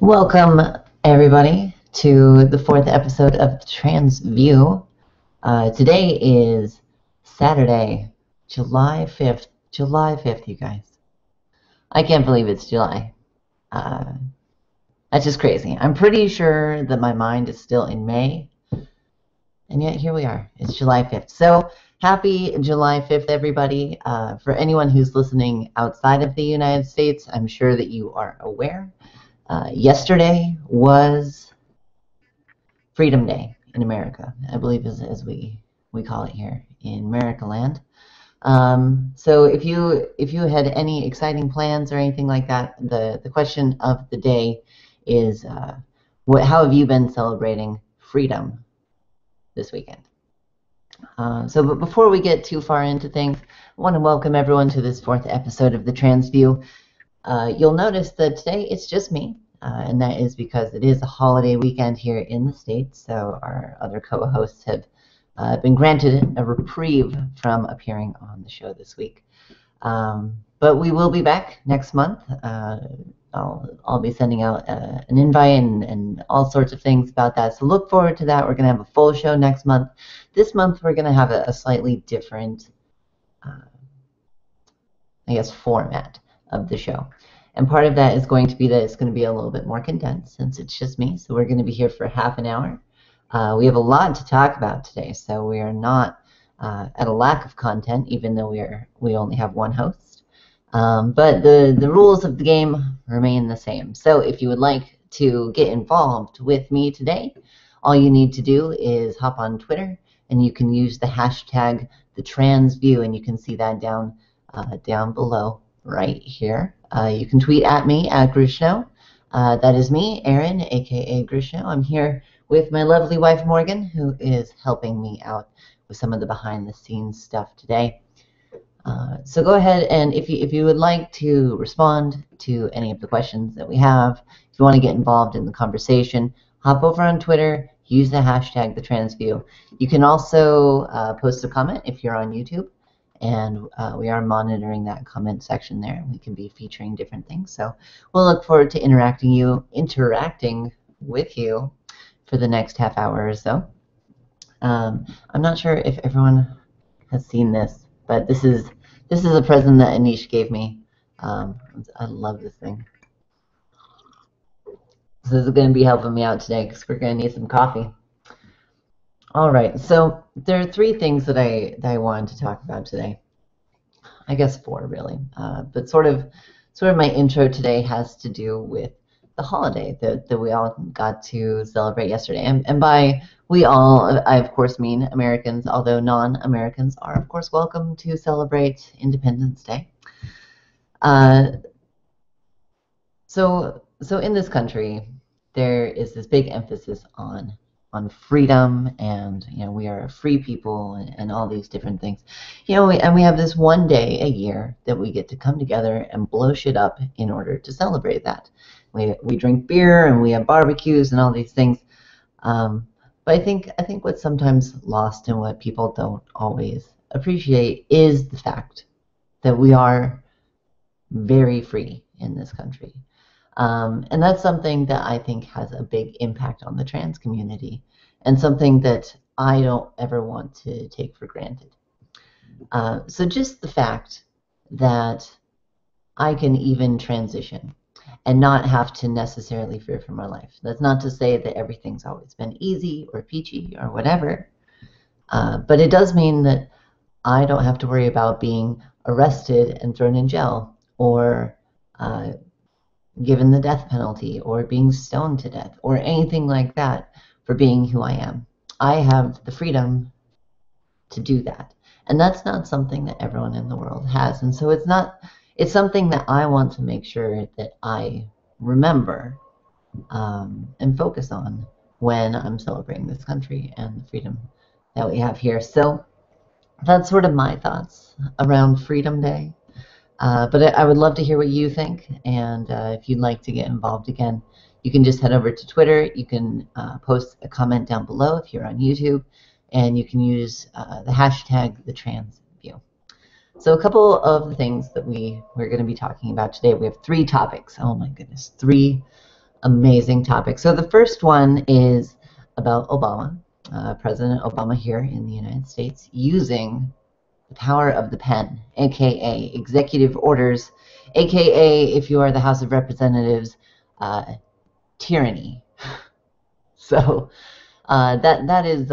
Welcome, everybody, to the fourth episode of Trans View. Today is Saturday, July 5th. July 5th, you guys. I can't believe it's July. That's just crazy. I'm pretty sure that my mind is still in May, and yet here we are. It's July 5th. So happy July 5th, everybody. For anyone who's listening outside of the United States, I'm sure that you are aware. Yesterday was Freedom Day in America, I believe, as we call it here in America land. So if you had any exciting plans or anything like that, the question of the day is, how have you been celebrating freedom this weekend? But before we get too far into things, I want to welcome everyone to this fourth episode of the Trans View. You'll notice that today it's just me, and that is because it is a holiday weekend here in the States, so our other co-hosts have been granted a reprieve from appearing on the show this week. But we will be back next month. I'll be sending out an invite and all sorts of things about that, so look forward to that. We're going to have a full show next month. This month we're going to have a slightly different, format of the show. And part of that is going to be that it's going to be a little bit more condensed since it's just me. So we're going to be here for half an hour. We have a lot to talk about today, so we are not at a lack of content, even though we only have one host. But the rules of the game remain the same. So if you would like to get involved with me today, all you need to do is hop on Twitter, and you can use the hashtag #TheTransView, and you can see that down below right here. You can tweet at me at Grishno. That is me, Aaron, aka Grishno. I'm here with my lovely wife Morgan, who is helping me out with some of the behind-the-scenes stuff today. So go ahead, and if you would like to respond to any of the questions that we have, if you want to get involved in the conversation, hop over on Twitter, use the hashtag #TheTransView. You can also post a comment if you're on YouTube, and we are monitoring that comment section there. We can be featuring different things, so we'll look forward to interacting with you for the next half hour or so. I'm not sure if everyone has seen this, but this is a present that Anish gave me. I love this thing. This is going to be helping me out today because we're going to need some coffee. All right, so there are three things that I wanted to talk about today. I guess four, really. But sort of my intro today has to do with the holiday that we all got to celebrate yesterday. And by we all, I of course mean Americans, although non-Americans are of course welcome to celebrate Independence Day. So in this country, there is this big emphasis on freedom, and we are a free people, and all these different things. And we have this one day a year that we get to come together and blow shit up in order to celebrate that. We drink beer and we have barbecues and all these things. But I think what's sometimes lost and what people don't always appreciate is the fact that we are very free in this country. And that's something that I think has a big impact on the trans community, and something that I don't ever want to take for granted. So just the fact that I can even transition and not have to necessarily fear for my life. That's not to say that everything's always been easy or peachy or whatever, but it does mean that I don't have to worry about being arrested and thrown in jail, or given the death penalty, or being stoned to death, or anything like that for being who I am. I have the freedom to do that. And that's not something that everyone in the world has. And so it's something that I want to make sure that I remember and focus on when I'm celebrating this country and the freedom that we have here. So that's sort of my thoughts around Freedom Day. But I would love to hear what you think, and if you'd like to get involved again, you can just head over to Twitter. You can post a comment down below if you're on YouTube, and you can use the hashtag #TheTransView. So a couple of the things that we're going to be talking about today. We have three topics. Oh my goodness, three Amazing topic. So the first one is about Obama, President Obama here in the United States, using the power of the pen, aka executive orders, aka, if you are the House of Representatives, uh, tyranny. So that is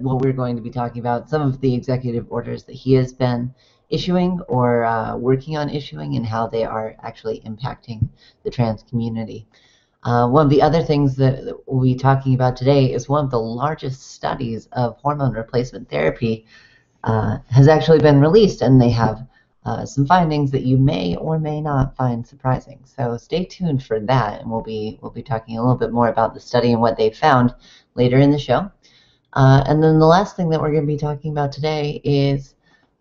what we're going to be talking about. Some of the executive orders that he has been issuing or working on issuing, and how they are actually impacting the trans community. One of the other things that we'll be talking about today is one of the largest studies of hormone replacement therapy has actually been released, and they have some findings that you may or may not find surprising. So stay tuned for that, and we'll be talking a little bit more about the study and what they found later in the show. And then the last thing that we're going to be talking about today is,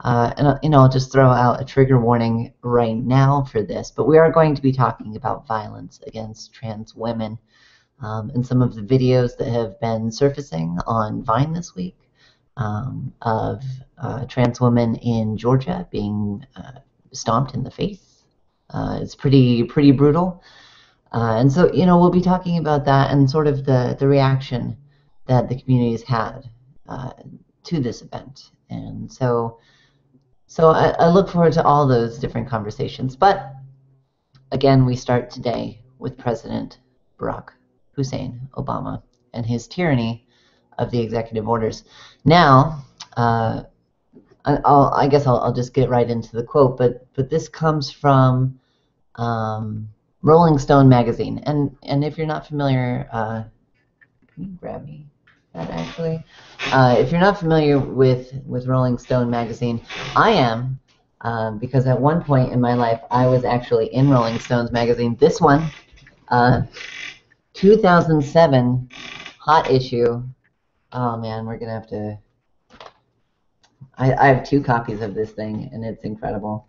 and I'll just throw out a trigger warning right now for this, but we are going to be talking about violence against trans women, and some of the videos that have been surfacing on Vine this week, of trans women in Georgia being stomped in the face. It's pretty brutal. And so, we'll be talking about that and sort of the reaction that the community has had to this event. And so I look forward to all those different conversations. But again, we start today with President Barack Hussein Obama and his tyranny of the executive orders. Now, I guess I'll just get right into the quote, but this comes from Rolling Stone magazine, and if you're not familiar, can you grab me that actually? If you're not familiar with Rolling Stone magazine, I am, because at one point in my life I was actually in Rolling Stone's magazine. This one, 2007 hot issue. Oh man, we're gonna have to. I have 2 copies of this thing, and it's incredible.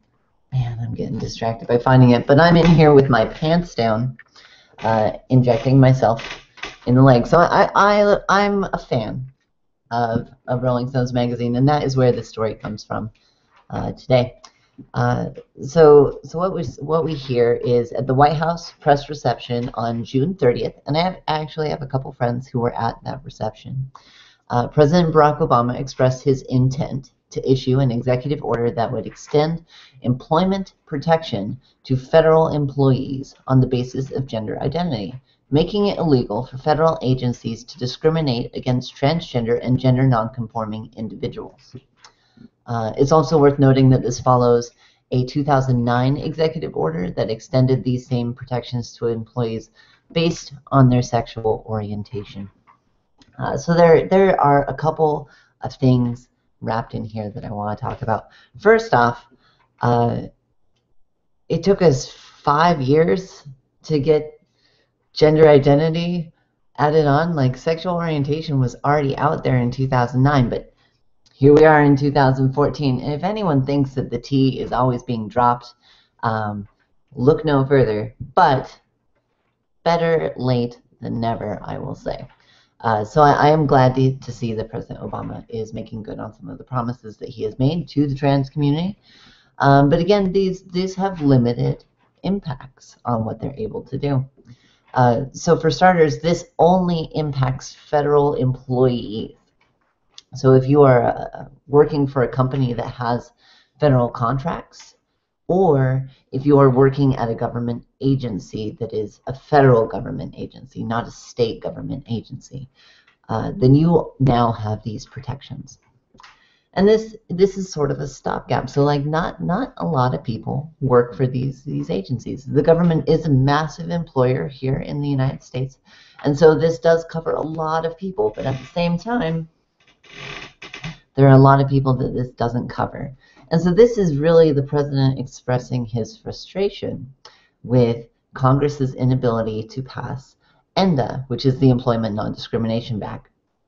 Man, I'm getting distracted by finding it, but I'm in here with my pants down, injecting myself in the leg. So I'm a fan of Rolling Stones magazine, and that is where the story comes from today. So what we hear is at the White House press reception on June 30th, and I actually have a couple friends who were at that reception. President Barack Obama expressed his intent to issue an executive order that would extend employment protection to federal employees on the basis of gender identity, making it illegal for federal agencies to discriminate against transgender and gender nonconforming individuals. It's also worth noting that this follows a 2009 executive order that extended these same protections to employees based on their sexual orientation. So there are a couple of things wrapped in here that I want to talk about. First off, it took us 5 years to get gender identity added on. Like, sexual orientation was already out there in 2009, but here we are in 2014. And if anyone thinks that the T is always being dropped, look no further. But better late than never, I will say. So I am glad to see that President Obama is making good on some of the promises that he has made to the trans community. But again, these have limited impacts on what they're able to do. So for starters, this only impacts federal employees. So if you are working for a company that has federal contracts, or if you are working at a government agency that is a federal government agency, not a state government agency, then you now have these protections. And this is sort of a stopgap. So like not a lot of people work for these agencies. The government is a massive employer here in the United States, and so this does cover a lot of people. But at the same time, there are a lot of people that this doesn't cover. And so this is really the president expressing his frustration with Congress's inability to pass ENDA, which is the Employment Non-Discrimination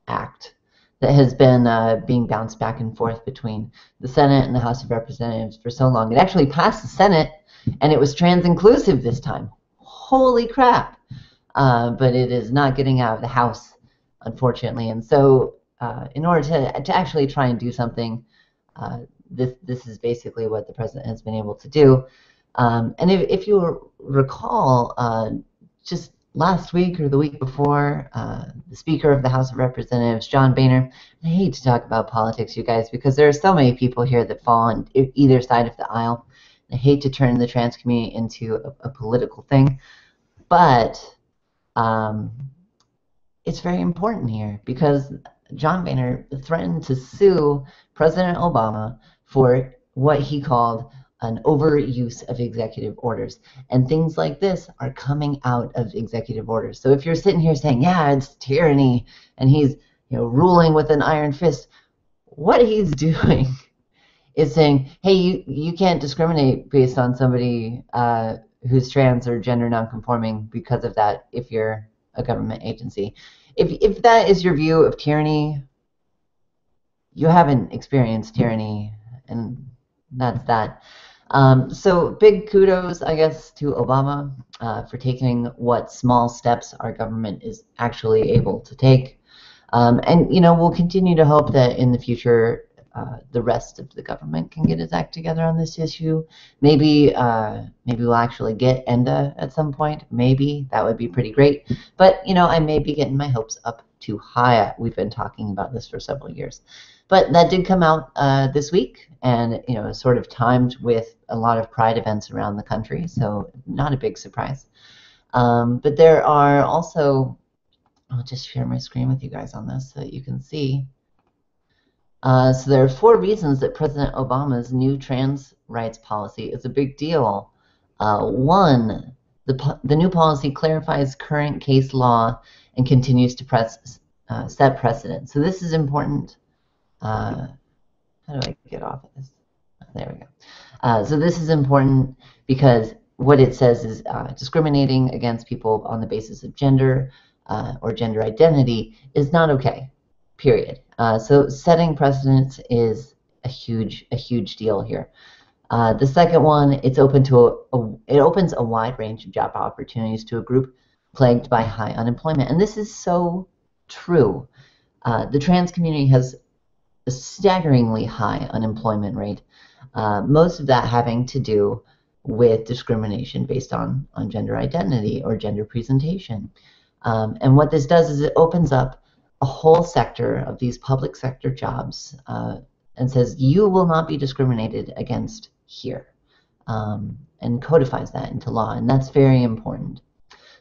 Act, that has been being bounced back and forth between the Senate and the House of Representatives for so long. It actually passed the Senate, and it was trans-inclusive this time. Holy crap! But it is not getting out of the House, unfortunately. And so in order to actually try and do something, this is basically what the president has been able to do. And if you recall, just last week or the week before, the Speaker of the House of Representatives, John Boehner. I hate to talk about politics, you guys, because there are so many people here that fall on either side of the aisle. I hate to turn the trans community into a political thing, but um, it's very important here because John Boehner threatened to sue President Obama for what he called an overuse of executive orders. And things like this are coming out of executive orders. So if you're sitting here saying, yeah, it's tyranny, and he's ruling with an iron fist, what he's doing is saying, hey, you can't discriminate based on somebody who's trans or gender nonconforming because of that if you're a government agency. If that is your view of tyranny, you haven't experienced tyranny, and that's that. So big kudos, I guess, to Obama for taking what small steps our government is actually able to take. And we'll continue to hope that in the future the rest of the government can get its act together on this issue. Maybe we'll actually get ENDA at some point. Maybe that would be pretty great. But I may be getting my hopes up too high. We've been talking about this for several years. But that did come out this week, and sort of timed with a lot of Pride events around the country, so not a big surprise. But there are also, I'll just share my screen with you guys on this so that you can see. So there are 4 reasons that President Obama's new trans rights policy is a big deal. 1, the new policy clarifies current case law and continues to set precedent. So this is important. How do I get off of this? There we go. So this is important because what it says is discriminating against people on the basis of gender or gender identity is not okay, period. So setting precedents is a huge deal here. The second one, it opens a wide range of job opportunities to a group plagued by high unemployment, and this is so true. The trans community has a staggeringly high unemployment rate, most of that having to do with discrimination based on gender identity or gender presentation. And what this does is it opens up a whole sector of these public sector jobs and says you will not be discriminated against here, and codifies that into law, and that's very important.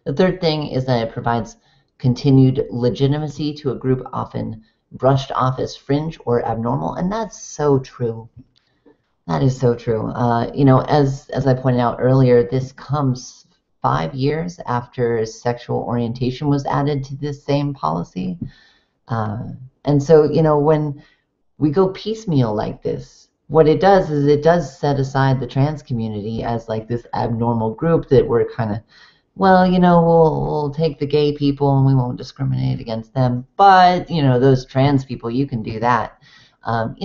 The third thing is that it provides continued legitimacy to a group often brushed off as fringe or abnormal, and that's so true. That is so true. As I pointed out earlier, this comes 5 years after sexual orientation was added to this same policy. And so, when we go piecemeal like this, what it does is it does set aside the trans community as like this abnormal group that we're kind of, well, we'll take the gay people and we won't discriminate against them. But, those trans people, you can do that. And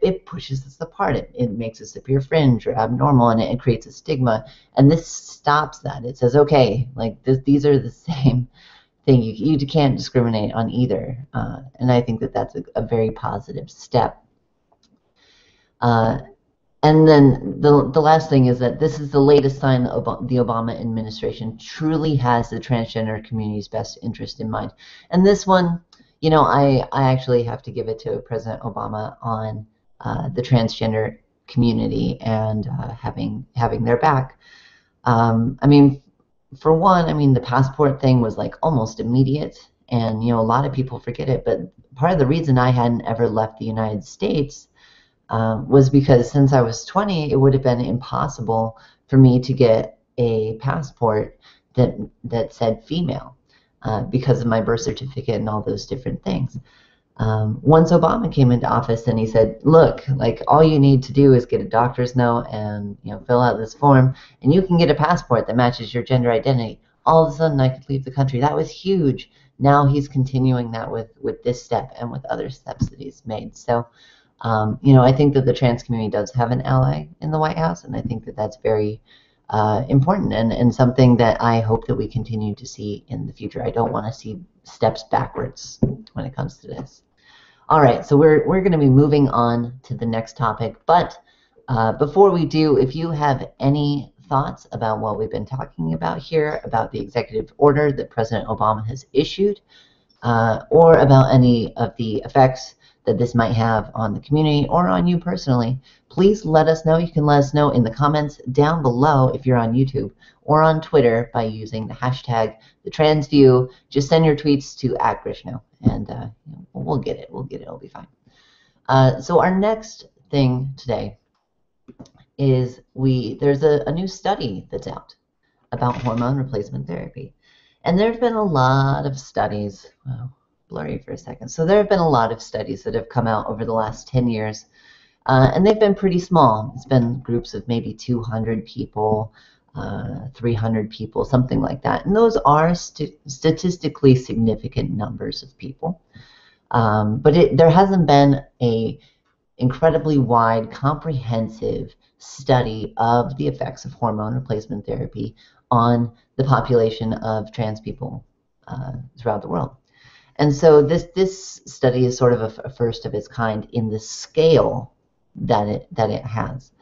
it pushes us apart. It makes us appear fringe or abnormal, and it creates a stigma. And this stops that. It says, okay, like these are the same thing. You can't discriminate on either. And I think that that's a very positive step. And then the last thing is that this is the latest sign that the Obama administration truly has the transgender community's best interest in mind. And this one, I actually have to give it to President Obama on the transgender community and having their back. I mean, for one, the passport thing was like almost immediate, and a lot of people forget it. But part of the reason I hadn't ever left the United States was because since I was 20, it would have been impossible for me to get a passport that said female because of my birth certificate and all those different things. Once Obama came into office and he said, look, like all you need to do is get a doctor's note and fill out this form and you can get a passport that matches your gender identity. All of a sudden I could leave the country. That was huge. Now he's continuing that with this step and with other steps that he's made. So I think that the trans community does have an ally in the White House, and I think that that's very important and something that I hope that we continue to see in the future. I don't want to see steps backwards when it comes to this. All right, so we're going to be moving on to the next topic, but before we do, if you have any thoughts about what we've been talking about here, about the executive order that President Obama has issued, or about any of the effects that this might have on the community or on you personally, please let us know. You can let us know in the comments down below if you're on YouTube, or on Twitter by using the hashtag #TheTransView. Just send your tweets to @Grishno, and we'll get it. We'll get it. It'll be fine. So our next thing today is there's a new study that's out about hormone replacement therapy. And there have been a lot of studies, well, blurry for a second. So there have been a lot of studies that have come out over the last 10 years, and they've been pretty small. It's been groups of maybe 200 people, 300 people, something like that. And those are statistically significant numbers of people. But there hasn't been a incredibly wide, comprehensive study of the effects of hormone replacement therapy on the population of trans people throughout the world. And so this study is sort of a first of its kind in the scale that it has.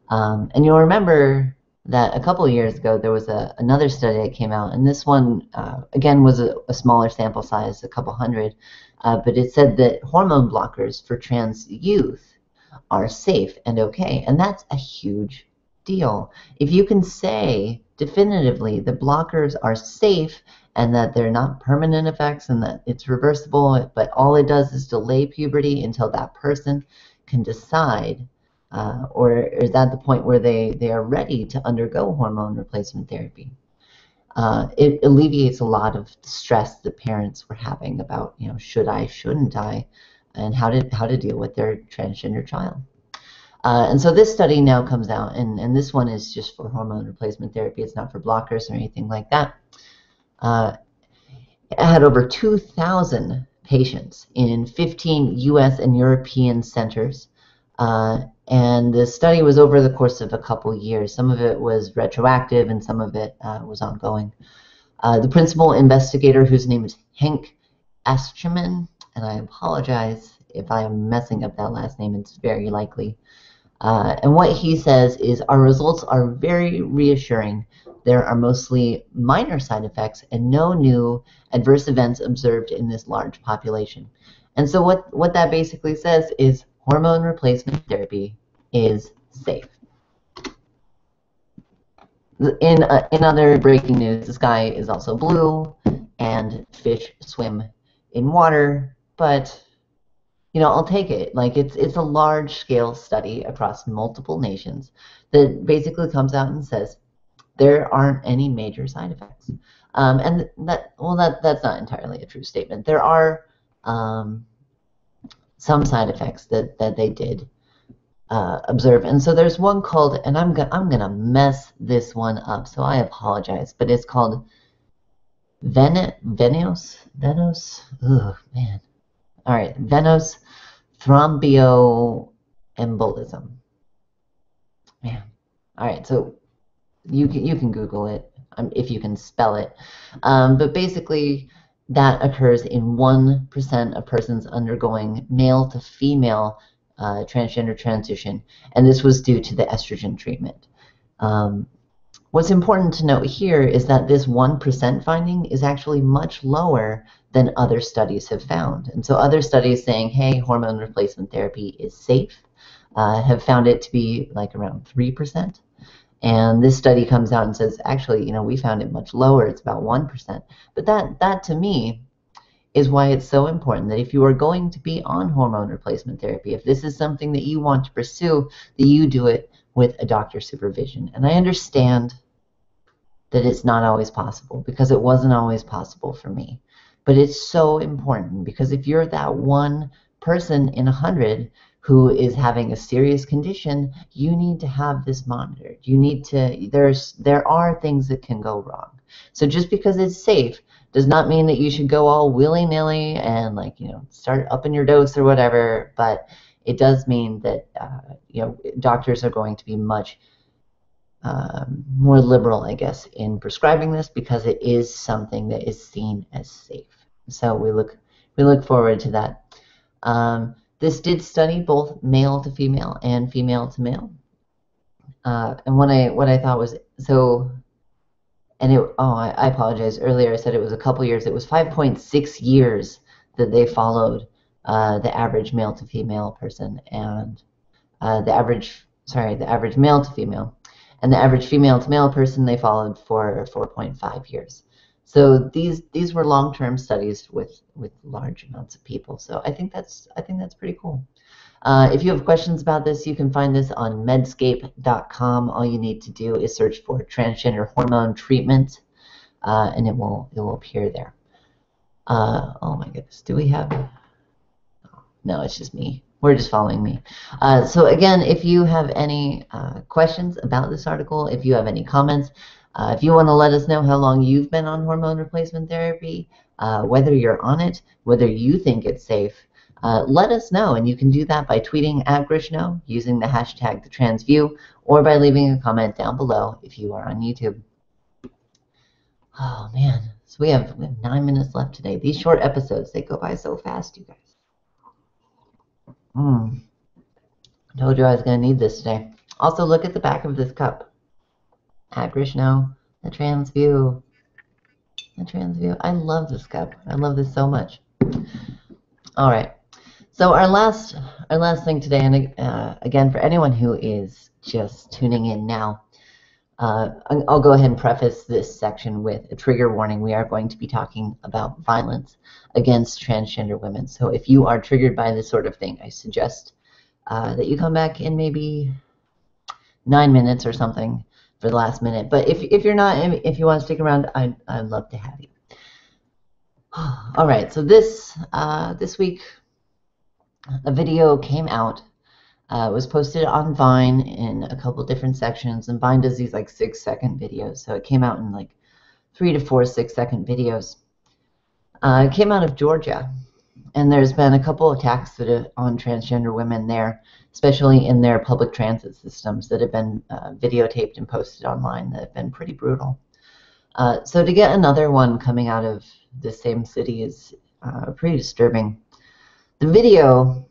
And you'll remember that a couple of years ago there was another study that came out, and this one again was a smaller sample size, a couple hundred, but it said that hormone blockers for trans youth are safe and okay, and that's a huge deal. If you can say definitively that blockers are safe and that they're not permanent effects and that it's reversible, but all it does is delay puberty until that person can decide or is at the point where they are ready to undergo hormone replacement therapy. It alleviates a lot of the stress that parents were having about, should I, shouldn't I, and how to deal with their transgender child. And so this study now comes out, and this one is just for hormone replacement therapy. It's not for blockers or anything like that. It had over 2,000 patients in 15 US and European centers. And the study was over the course of a couple years. Some of it was retroactive and some of it was ongoing. The principal investigator, whose name is Henk Esterman, and I apologize if I am messing up that last name, it's very likely. And what he says is our results are very reassuring. There are mostly minor side effects and no new adverse events observed in this large population. And so what that basically says is hormone replacement therapy is safe. In other breaking news, the sky is also blue and fish swim in water, but I'll take it. Like it's a large-scale study across multiple nations that basically comes out and says there aren't any major side effects. And that's not entirely a true statement. There are some side effects that they did observe, and so there's one called, and I'm gonna mess this one up, so I apologize, but it's called venous. Oh man. All right, venous thromboembolism. Man. All right, so you can Google it if you can spell it. But basically, that occurs in 1% of persons undergoing male to female transgender transition, and this was due to the estrogen treatment. What's important to note here is that this 1% finding is actually much lower than other studies have found. And so other studies saying, hey, hormone replacement therapy is safe, have found it to be like around 3%. And this study comes out and says, actually, we found it much lower. It's about 1%. But that to me is why it's so important that if you are going to be on hormone replacement therapy, if this is something that you want to pursue, that you do it with a doctor's supervision. And I understand that it's not always possible, because it wasn't always possible for me. But it's so important, because if you're that one person in 100 who is having a serious condition, you need to have this monitored. You need to, there are things that can go wrong. So just because it's safe does not mean that you should go all willy-nilly and start upping your dose or whatever, but it does mean that doctors are going to be much more liberal, I guess, in prescribing this, because it is something that is seen as safe. So we look forward to that. This did study both male to female and female to male, And what I thought was so, and I apologize. Earlier I said it was a couple years. It was 5.6 years that they followed the average male to female person, and the average male to female, and the average female to male person they followed for 4.5 years. So these were long-term studies with large amounts of people. So I think that's pretty cool. If you have questions about this, you can find this on medscape.com. All you need to do is search for transgender hormone treatment, and it will appear there. Oh my goodness, do we have? No, it's just me. We're just following me. So again, if you have any questions about this article, if you have any comments, if you want to let us know how long you've been on hormone replacement therapy, whether you're on it, whether you think it's safe, let us know. And you can do that by tweeting at Grishno using the hashtag #TheTransView, or by leaving a comment down below if you are on YouTube. Oh man, so we have 9 minutes left today. These short episodes, they go by so fast, you guys. I told you I was going to need this today. Also, look at the back of this cup. At Grishno, the TransView. The TransView. I love this cup. I love this so much. All right. So our last thing today, and again, for anyone who is just tuning in now, I'll go ahead and preface this section with a trigger warning. We are going to be talking about violence against transgender women. So if you are triggered by this sort of thing, I suggest that you come back in maybe 9 minutes or something for the last minute. But if you're not, if you want to stick around, I'd love to have you. All right, so this week a video came out. It was posted on Vine in a couple different sections, and Vine does these like 6-second videos. So it came out in like 3 to 4 6-second videos. It came out of Georgia, and there's been a couple attacks on transgender women there, especially in their public transit systems, that have been videotaped and posted online that have been pretty brutal. So to get another one coming out of the same city is pretty disturbing. The video,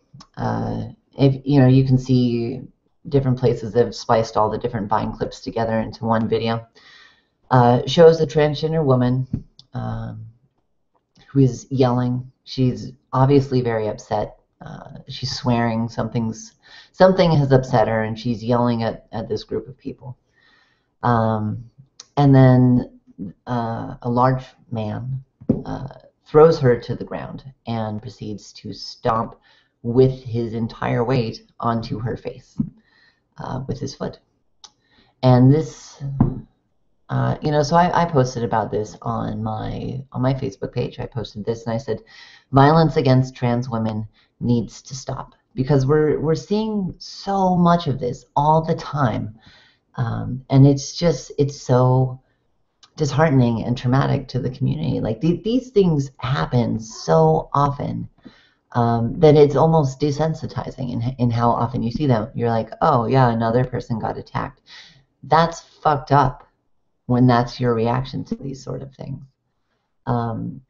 if you can see different places that have spliced all the different Vine clips together into one video, shows a transgender woman who is yelling. She's obviously very upset. She's swearing. Something has upset her, and she's yelling at this group of people. And then a large man throws her to the ground and proceeds to stomp with his entire weight onto her face with his foot. And this, so I posted about this on my Facebook page. I posted this and I said, violence against trans women needs to stop, because we're seeing so much of this all the time, and it's so disheartening and traumatic to the community. Like these things happen so often that it's almost desensitizing in how often you see them. You're like, oh yeah, another person got attacked. That's fucked up when that's your reaction to these sort of things. And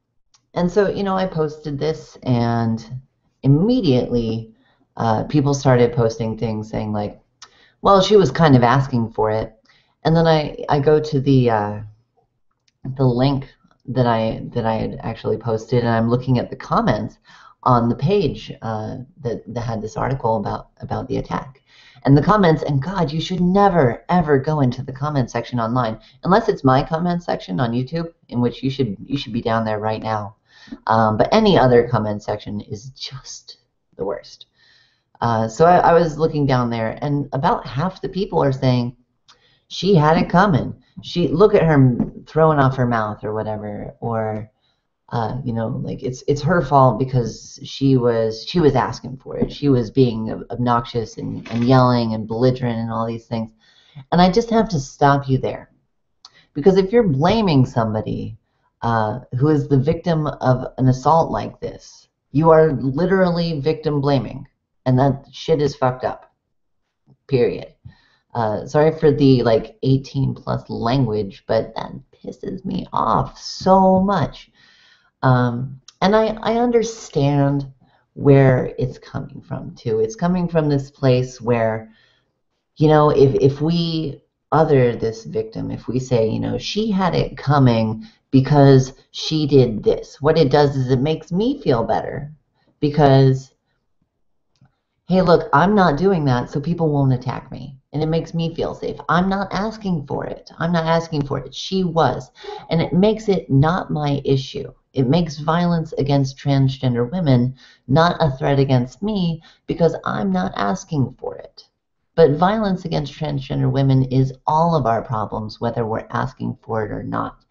so, I posted this, and immediately people started posting things saying like, well, she was kind of asking for it. And then I go to the link that I had actually posted, and I'm looking at the comments on the page that had this article about the attack. And the comments, and God, you should never ever go into the comment section online unless it's my comment section on YouTube, in which you should be down there right now. But any other comment section is just the worst. So I was looking down there, and about half the people are saying she had it coming. Look at her throwing off her mouth or whatever, or like it's her fault because she was asking for it. She was being obnoxious and yelling and belligerent and all these things. And I just have to stop you there, because if you're blaming somebody who is the victim of an assault like this, you are literally victim blaming, and that shit is fucked up. Period. Sorry for the 18+ language, but that pisses me off so much. And I understand where it's coming from too. It's coming from this place where you know, if we other this victim, if we say, you know, she had it coming because she did this, what it does is it makes me feel better because, hey, look, I'm not doing that, so people won't attack me. And it makes me feel safe. I'm not asking for it. I'm not asking for it. She was. And it makes it not my issue. It makes violence against transgender women not a threat against me because I'm not asking for it. But violence against transgender women is all of our problems, whether we're asking for it or not.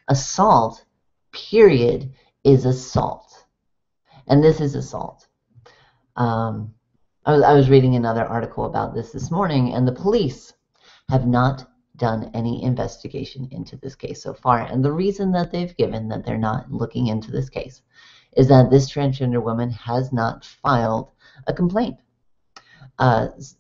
Assault, period, is assault. And this is assault. I was reading another article about this morning, and the police have not done any investigation into this case so far. And the reason that they've given that they're not looking into this case is that this transgender woman has not filed a complaint.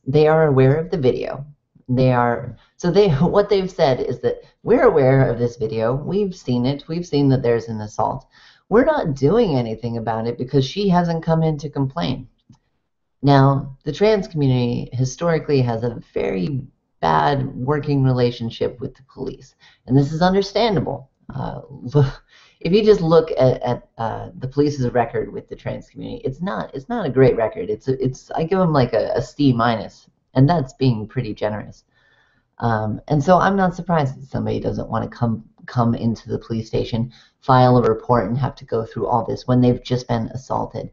They are aware of the video. What they've said is that we're aware of this video. We've seen it. We've seen that there's an assault. We're not doing anything about it because she hasn't come in to complain. Now, the trans community historically has a very bad working relationship with the police, and this is understandable. If you just look at the police's record with the trans community, it's not a great record. I give them like a C minus, and that's being pretty generous. And so I'm not surprised that somebody doesn't want to come into the police station, file a report, and have to go through all this when they've just been assaulted.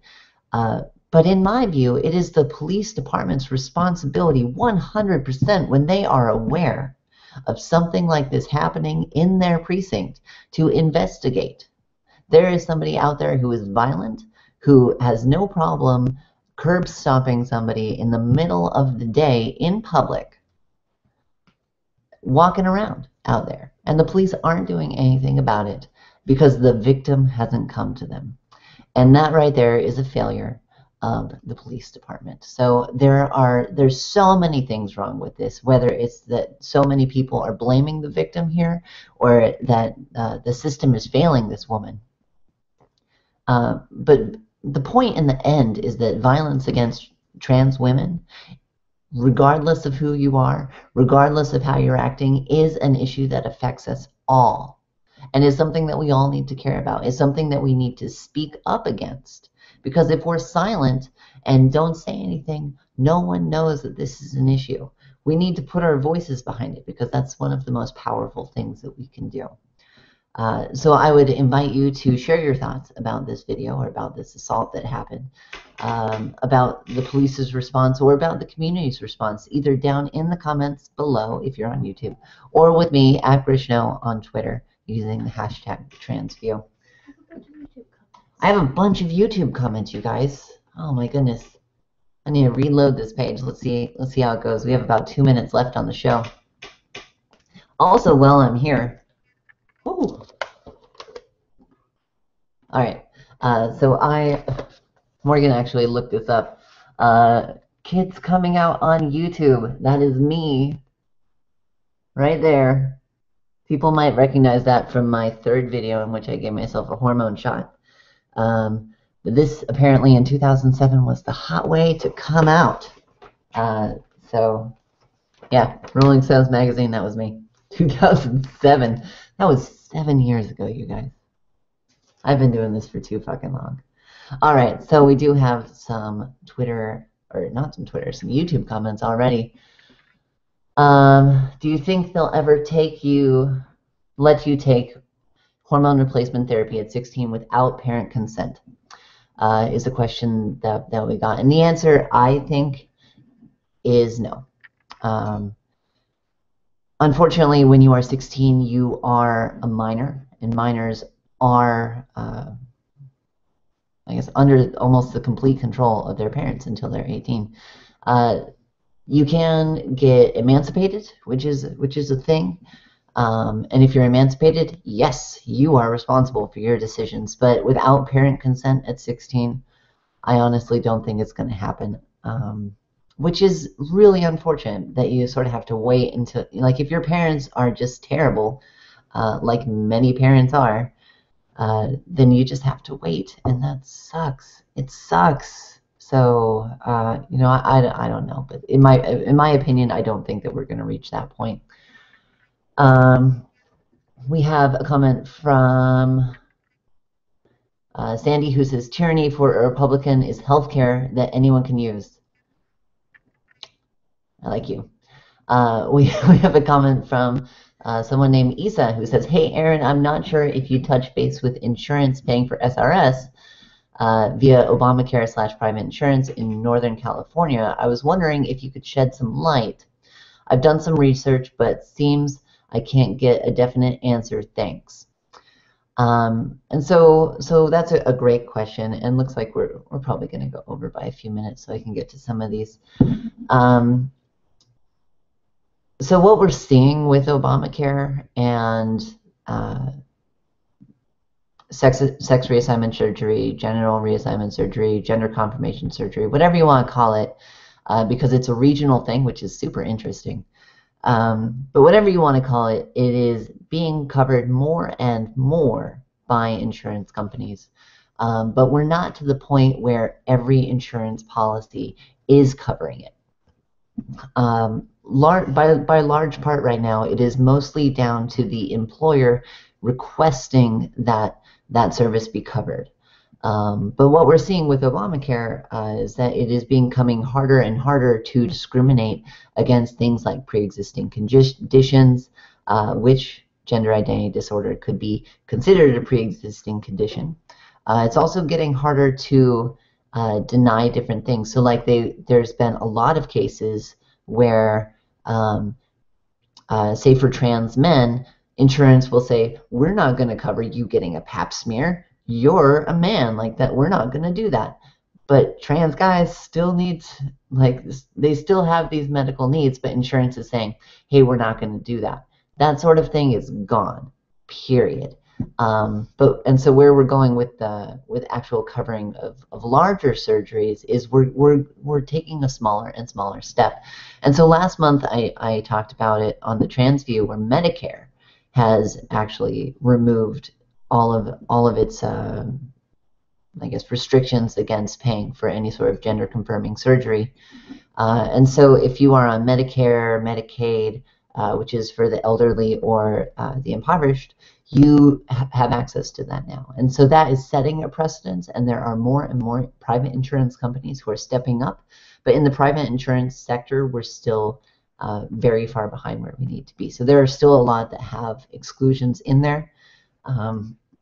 But in my view, it is the police department's responsibility 100% when they are aware of something like this happening in their precinct to investigate. There is somebody out there who is violent, who has no problem curb stomping somebody in the middle of the day in public, walking around out there. And the police aren't doing anything about it because the victim hasn't come to them. And that right there is a failure of the police department. So there's so many things wrong with this, whether it's that so many people are blaming the victim here or that the system is failing this woman. But the point in the end is that violence against trans women, regardless of who you are, regardless of how you're acting, is an issue that affects us all and is something that we all need to care about, is something that we need to speak up against. Because if we're silent and don't say anything, no one knows that this is an issue. We need to put our voices behind it because that's one of the most powerful things that we can do. So I would invite you to share your thoughts about this video or about this assault that happened, about the police's response or about the community's response, either down in the comments below if you're on YouTube or with me at Grishno on Twitter using the hashtag transview. I have a bunch of YouTube comments, you guys. Oh my goodness. I need to reload this page. Let's see how it goes. We have about 2 minutes left on the show. Also, while I'm here. Ooh. All right. Morgan actually looked this up. Kids coming out on YouTube. That is me. Right there. People might recognize that from my third video in which I gave myself a hormone shot. But this apparently in 2007 was the hot way to come out. So yeah, Rolling Stones magazine, that was me. 2007. That was 7 years ago, you guys. I've been doing this for too fucking long. All right, so we do have some some YouTube comments already. Do you think they'll ever let you take hormone replacement therapy at 16 without parent consent? Is a question that we got. And the answer, I think, is no. Unfortunately, when you are 16, you are a minor, and minors are, I guess, under almost the complete control of their parents until they're 18. You can get emancipated, which is a thing. And if you're emancipated, yes, you are responsible for your decisions. But without parent consent at 16, I honestly don't think it's going to happen. Which is really unfortunate that you sort of have to wait until, like, if your parents are just terrible, like many parents are, then you just have to wait, and that sucks. It sucks. So, you know, I don't know, but in my opinion, I don't think that we're going to reach that point. We have a comment from Sandy, who says, tyranny for a Republican is healthcare that anyone can use. I like you. We have a comment from someone named Isa, who says, hey, Aaron, I'm not sure if you touch base with insurance paying for SRS via Obamacare/private insurance in Northern California. I was wondering if you could shed some light. I've done some research, but seems I can't get a definite answer. Thanks. And so that's a great question, and looks like we're probably going to go over by a few minutes so I can get to some of these. So what we're seeing with Obamacare and sex reassignment surgery, genital reassignment surgery, gender confirmation surgery, whatever you want to call it, because it's a regional thing, which is super interesting. But whatever you want to call it, it is being covered more and more by insurance companies. But we're not to the point where every insurance policy is covering it. By large part right now, it is mostly down to the employer requesting that that service be covered. But what we're seeing with Obamacare is that it is becoming harder and harder to discriminate against things like pre-existing conditions, which gender identity disorder could be considered a pre-existing condition. It's also getting harder to deny different things. So like there's been a lot of cases where, say for trans men, insurance will say, we're not going to cover you getting a pap smear. You're a man, like that. We're not going to do that. But trans guys still need, like, they still have these medical needs, but insurance is saying, hey, we're not going to do that. That sort of thing is gone, period. And so where we're going with actual covering of larger surgeries is we're taking a smaller and smaller step. And so last month I talked about it on the Trans View, where Medicare has actually removed all of its I guess restrictions against paying for any sort of gender confirming surgery. And so if you are on Medicare, Medicaid, which is for the elderly or the impoverished, you have access to that now. And so that is setting a precedence, and there are more and more private insurance companies who are stepping up. But in the private insurance sector, we're still very far behind where we need to be. So there are still a lot that have exclusions in there. I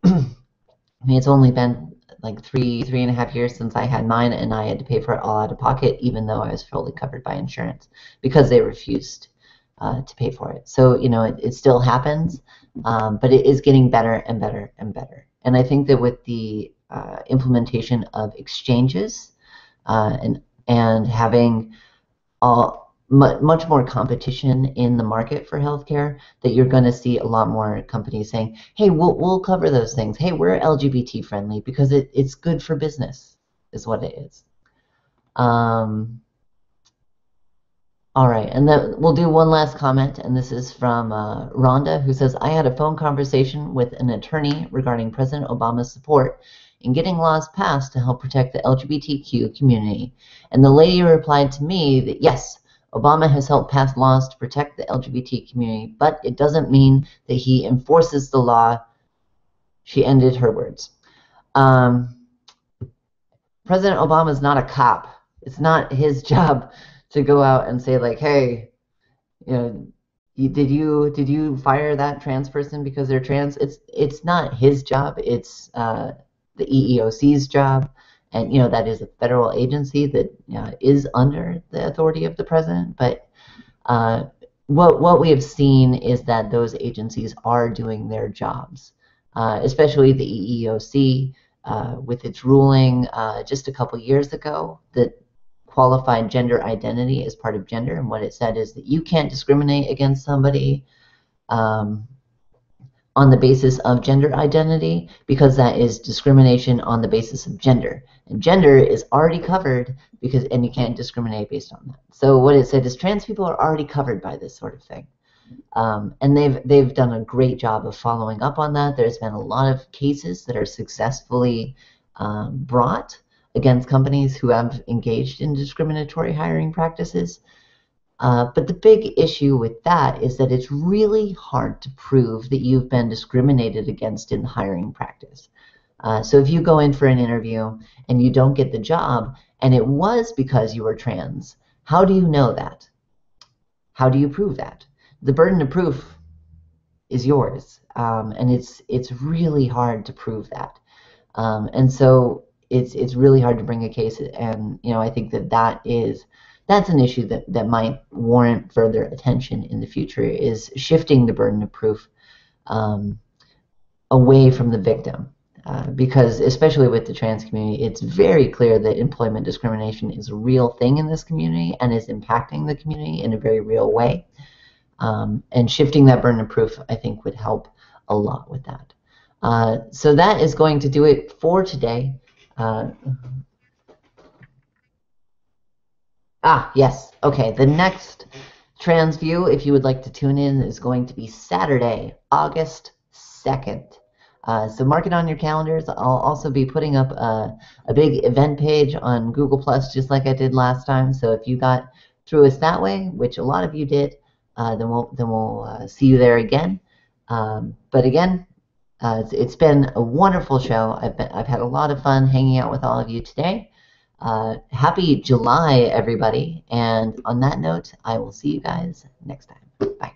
mean, it's only been like three and a half years since I had mine, and I had to pay for it all out of pocket, even though I was fully covered by insurance, because they refused to pay for it. So, you know, it still happens, but it is getting better and better and better. And I think that with the implementation of exchanges and having much more competition in the market for healthcare, that you're going to see a lot more companies saying, hey, we'll cover those things. Hey, we're LGBT friendly because it's good for business, is what it is. All right, and then we'll do one last comment, and this is from Rhonda, who says, I had a phone conversation with an attorney regarding President Obama's support in getting laws passed to help protect the LGBTQ community. And the lady replied to me that, yes, Obama has helped pass laws to protect the LGBT community, but it doesn't mean that he enforces the law. She ended her words. President Obama is not a cop. It's not his job to go out and say, like, hey, you know, did you fire that trans person because they're trans? It's not his job. It's the EEOC's job, and you know that is a federal agency that is under the authority of the president. But what we have seen is that those agencies are doing their jobs, especially the EEOC with its ruling just a couple years ago that qualified gender identity as part of gender, and what it said is that you can't discriminate against somebody on the basis of gender identity, because that is discrimination on the basis of gender, and gender is already covered and you can't discriminate based on that. So what it said is trans people are already covered by this sort of thing, and they've done a great job of following up on that. There's been a lot of cases that are successfully brought against companies who have engaged in discriminatory hiring practices. But the big issue with that is that it's really hard to prove that you've been discriminated against in the hiring practice. So if you go in for an interview and you don't get the job, and it was because you were trans, how do you know that? How do you prove that? The burden of proof is yours, and it's really hard to prove that. And so it's really hard to bring a case, and I think that's an issue that might warrant further attention in the future, is shifting the burden of proof away from the victim. Because especially with the trans community, it's very clear that employment discrimination is a real thing in this community and is impacting the community in a very real way. And shifting that burden of proof, I think, would help a lot with that. So that is going to do it for today. Yes. Okay. The next Trans View, if you would like to tune in, is going to be Saturday, August 2nd. So mark it on your calendars. I'll also be putting up a big event page on Google Plus, just like I did last time. So if you got through us that way, which a lot of you did, then we'll see you there again. But again, it's been a wonderful show. I've had a lot of fun hanging out with all of you today. Happy July, everybody. And on that note, I will see you guys next time. Bye.